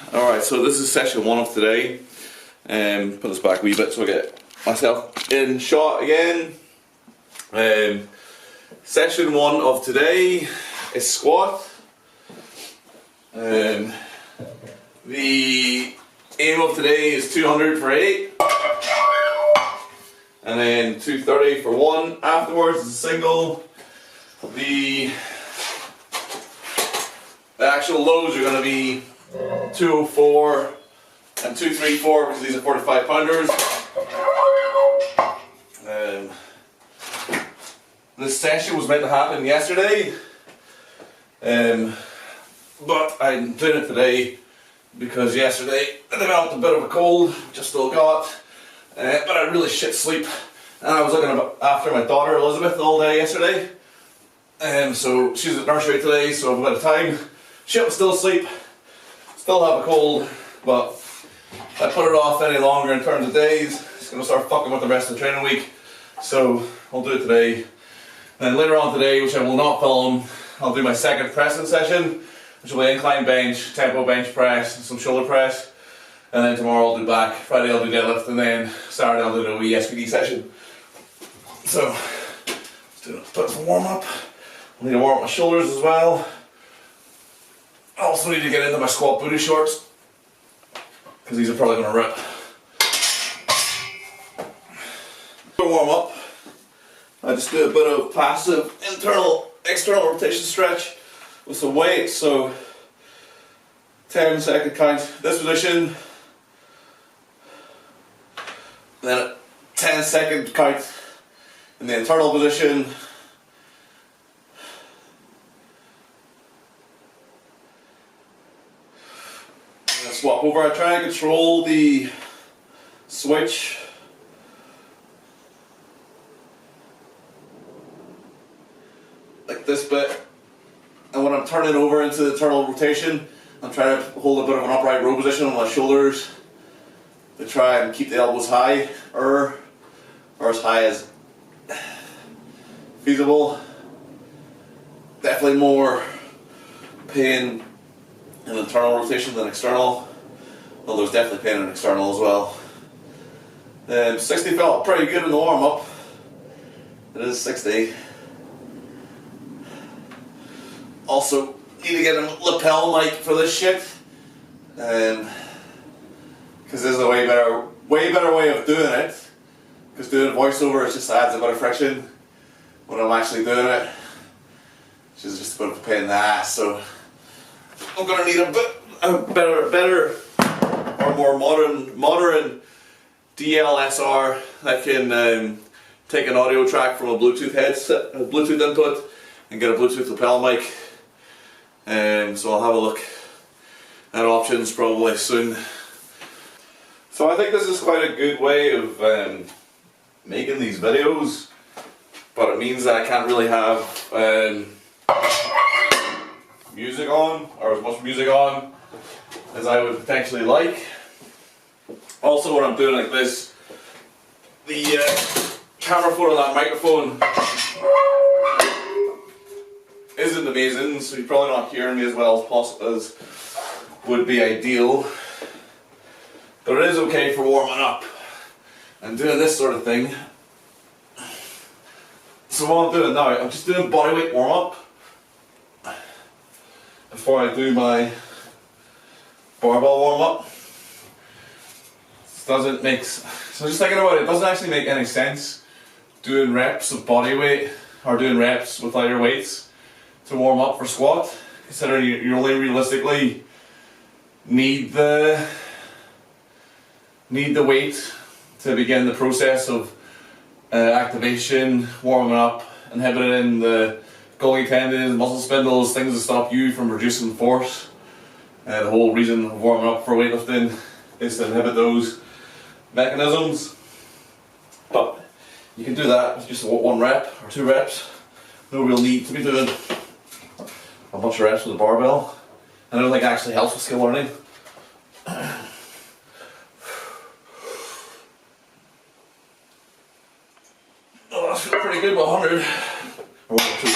Alright, so this is session 1 of today. Put this back a wee bit so I get myself in shot again. Session 1 of today is squat. The aim of today is 200 for 8. And then 230 for 1. Afterwards is a single. The actual loads are going to be 204 and 234 because these are 45 pounders. This session was meant to happen yesterday, but I'm doing it today because yesterday I developed a bit of a cold, which I still got, but I really shit sleep, and I was looking after my daughter Elizabeth all day yesterday, so she's at nursery today, so I've a bit of time. She was still asleep. Still have a cold, but if I put it off any longer in terms of days, it's going to start fucking with the rest of the training week. So I'll do it today. Then later on today, which I will not film, I'll do my second pressing session, which will be incline bench, tempo bench press, and some shoulder press. And then tomorrow I'll do back, Friday I'll do deadlift, and then Saturday I'll do a wee SPD session. So let's do a bit of a warm up. I need to warm up my shoulders as well. I also need to get into my squat booty shorts because these are probably going to rip. To warm up, I just do a bit of passive external rotation stretch with some weights. So 10-second count this position, then a 10-second count in the internal position. Swap over. I try and control the switch. Like this bit. And when I'm turning over into the internal rotation, I'm trying to hold a bit of an upright row position on my shoulders to try and keep the elbows high or as high as feasible. Definitely more pain in internal rotation than external. Well, there's definitely pain in external as well. 60 felt pretty good in the warm up. It is 60. Also, need to get a lapel mic for this shit. Because this is a way better way of doing it. Because doing voiceover just adds a bit of friction when I'm actually doing it, which is just a bit of a pain in the ass. So I'm gonna need a better or more modern DLSR that can take an audio track from a Bluetooth headset, a Bluetooth input, and get a Bluetooth lapel mic. So I'll have a look at options probably soon. So I think this is quite a good way of making these videos, but it means that I can't really have music on, or as much music on as I would potentially like. Also, when I'm doing like this, the camera phone on that microphone isn't amazing, so you're probably not hearing me as well as would be ideal. But it is okay for warming up and doing this sort of thing. So what I'm doing now, I'm just doing bodyweight warm up before I do my barbell warm up. So just thinking about it, it doesn't actually make any sense doing reps of body weight or doing reps with lighter weights to warm up for squat, considering you only realistically need the weight to begin the process of activation, warming up, inhibiting the Golgi tendons, muscle spindles, things that stop you from reducing force. The whole reason of warming up for weightlifting is to inhibit those mechanisms. But you can do that with just 1 rep or 2 reps. No real need to be doing a bunch of reps with a barbell. And I don't think it actually helps with skill learning. Oh, that's pretty good with 100. Or 1 or 2.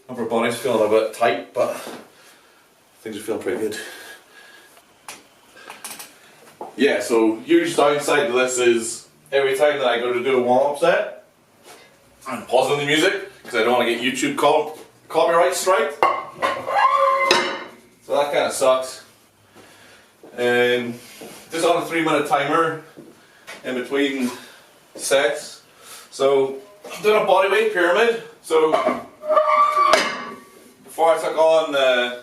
Upper body's feeling a bit tight, but I things are feeling pretty good. Yeah, so huge downside to this is every time that I go to do a warm-up set, I'm pausing the music because I don't want to get YouTube copyright strike. So that kind of sucks. And just on a 3-minute timer in between sets. So I'm doing a bodyweight pyramid. So before I took on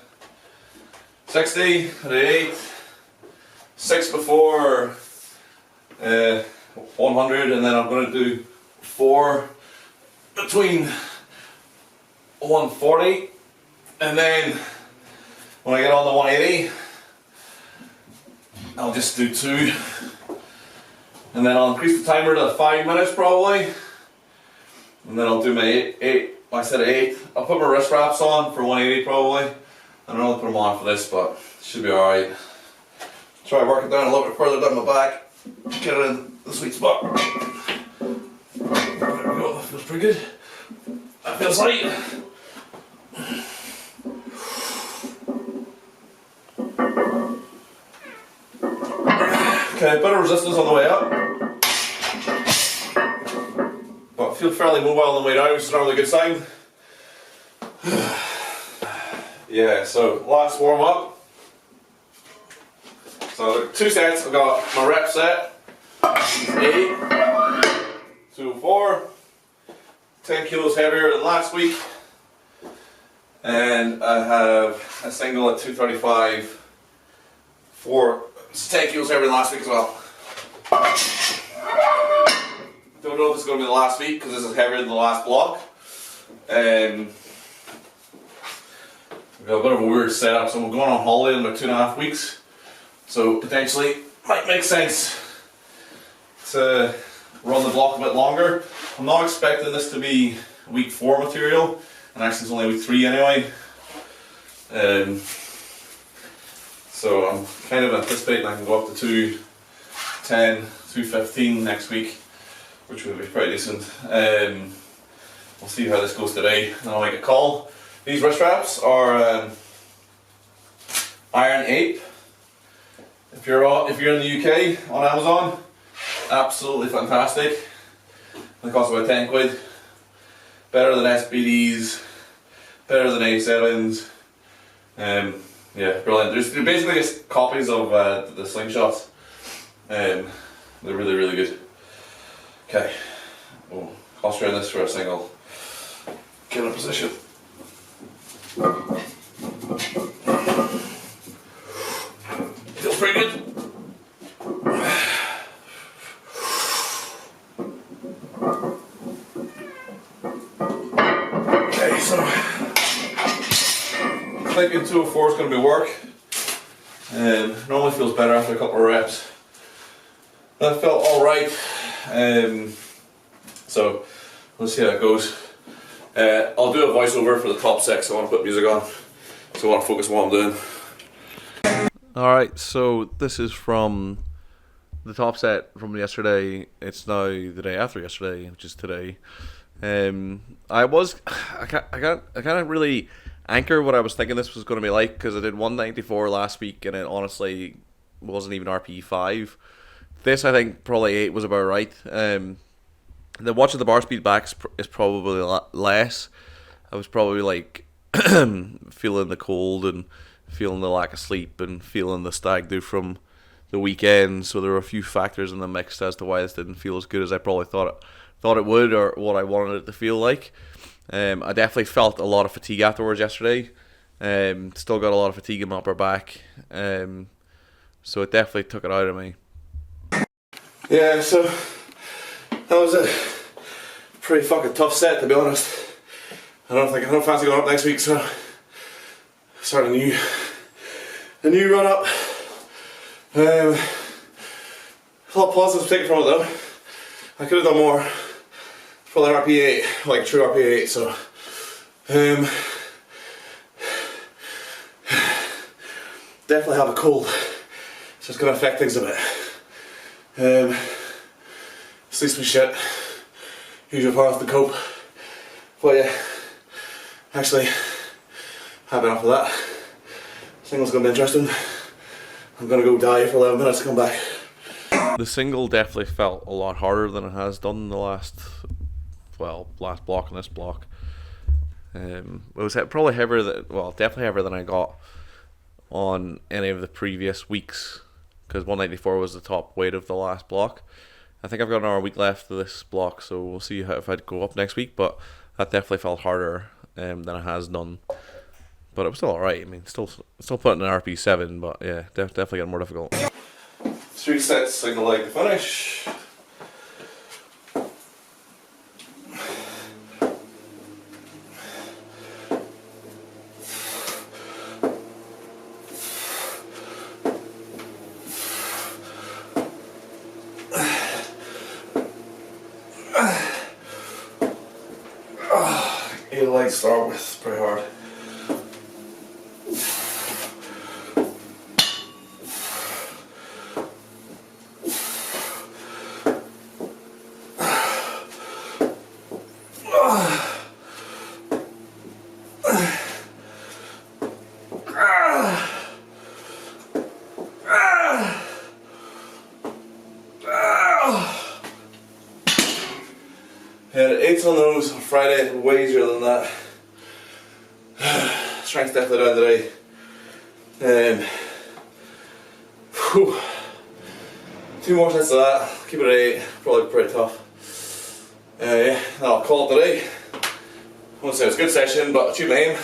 60 at 8, 6 before 100, and then I'm going to do 4 between 140, and then when I get on the 180 I'll just do 2, and then I'll increase the timer to 5 minutes probably, and then I'll do my my set of 8. I'll put my wrist wraps on for 180 probably. I don't know if I'll put them on for this, but it should be alright. Try to work it down a little bit further down my back, get it in the sweet spot. There we go, that feels pretty good. That feels light. Okay, a bit of resistance on the way up, but I feel fairly mobile on the way down, which is not a really good sign. Yeah, so last warm up. So 2 sets, I've got my rep set, 8, 204, 10 kilos heavier than last week, and I have a single at 235, 10 kilos heavier than last week as well. Don't know if this is going to be the last week because this is heavier than the last block, and we've got a bit of a weird setup, so I'm going on holiday in about 2.5 weeks. So potentially might make sense to run the block a bit longer. I'm not expecting this to be week 4 material, and actually it's only week 3 anyway. So I'm kind of anticipating I can go up to 210, 215 next week, which would be pretty decent. We'll see how this goes today, and I'll make a call. These wrist wraps are Iron Ape. If you're in the UK on Amazon, absolutely fantastic. They cost about 10 quid. Better than SBDs, better than A7s. Yeah, brilliant. They're basically just copies of the slingshots. They're really, really good. Okay, we'll concentrate on this for a single. Get in a position. Feels pretty good. Okay, so I'm thinking 204 is going to be work. Normally feels better after a couple of reps. That felt alright. So let's see how it goes. I'll do a voiceover for the top 6, so I want to put music on. So I want to focus on what I'm doing. Alright, so this is from the top set from yesterday. It's now the day after yesterday, which is today. I can't really anchor what I was thinking this was going to be like, because I did 194 last week and it honestly wasn't even RPE 5. This, I think, probably 8 was about right. The watching the bar speed back is probably less. I was probably like feeling the cold and feeling the lack of sleep and feeling the stag do from the weekend. So there were a few factors in the mix as to why this didn't feel as good as I probably thought it would, or what I wanted it to feel like. I definitely felt a lot of fatigue afterwards yesterday. Still got a lot of fatigue in my upper back. So it definitely took it out of me. Yeah, so that was a pretty fucking tough set, to be honest. I don't fancy going up next week, so start a new run up. A lot of positives taken from it though. I could have done more. Probably RP8, like true RP8. So definitely have a cold, so it's gonna affect things a bit. Sleep's been shit. Usual path to cope. But yeah, actually had enough of that. Single's going to be interesting. I'm going to go dive for 11 minutes to come back. The single definitely felt a lot harder than it has done in the last block and this block. It was probably heavier definitely heavier than I got on any of the previous weeks, because 194 was the top weight of the last block. I think I've got another week left of this block, so we'll see if I'd go up next week, but that definitely felt harder than it has done. But it was still alright. I mean, still putting an RP7, but yeah, definitely getting more difficult. 3 sets, single leg to finish. Eight legs to start with, pretty hard. Had 8s on those on Friday, way easier than that. Strength's definitely down today. Whew. 2 more sets of that, keep it at 8, probably pretty tough. Yeah, I'll call it today. I won't say it was a good session, but achieved my aim.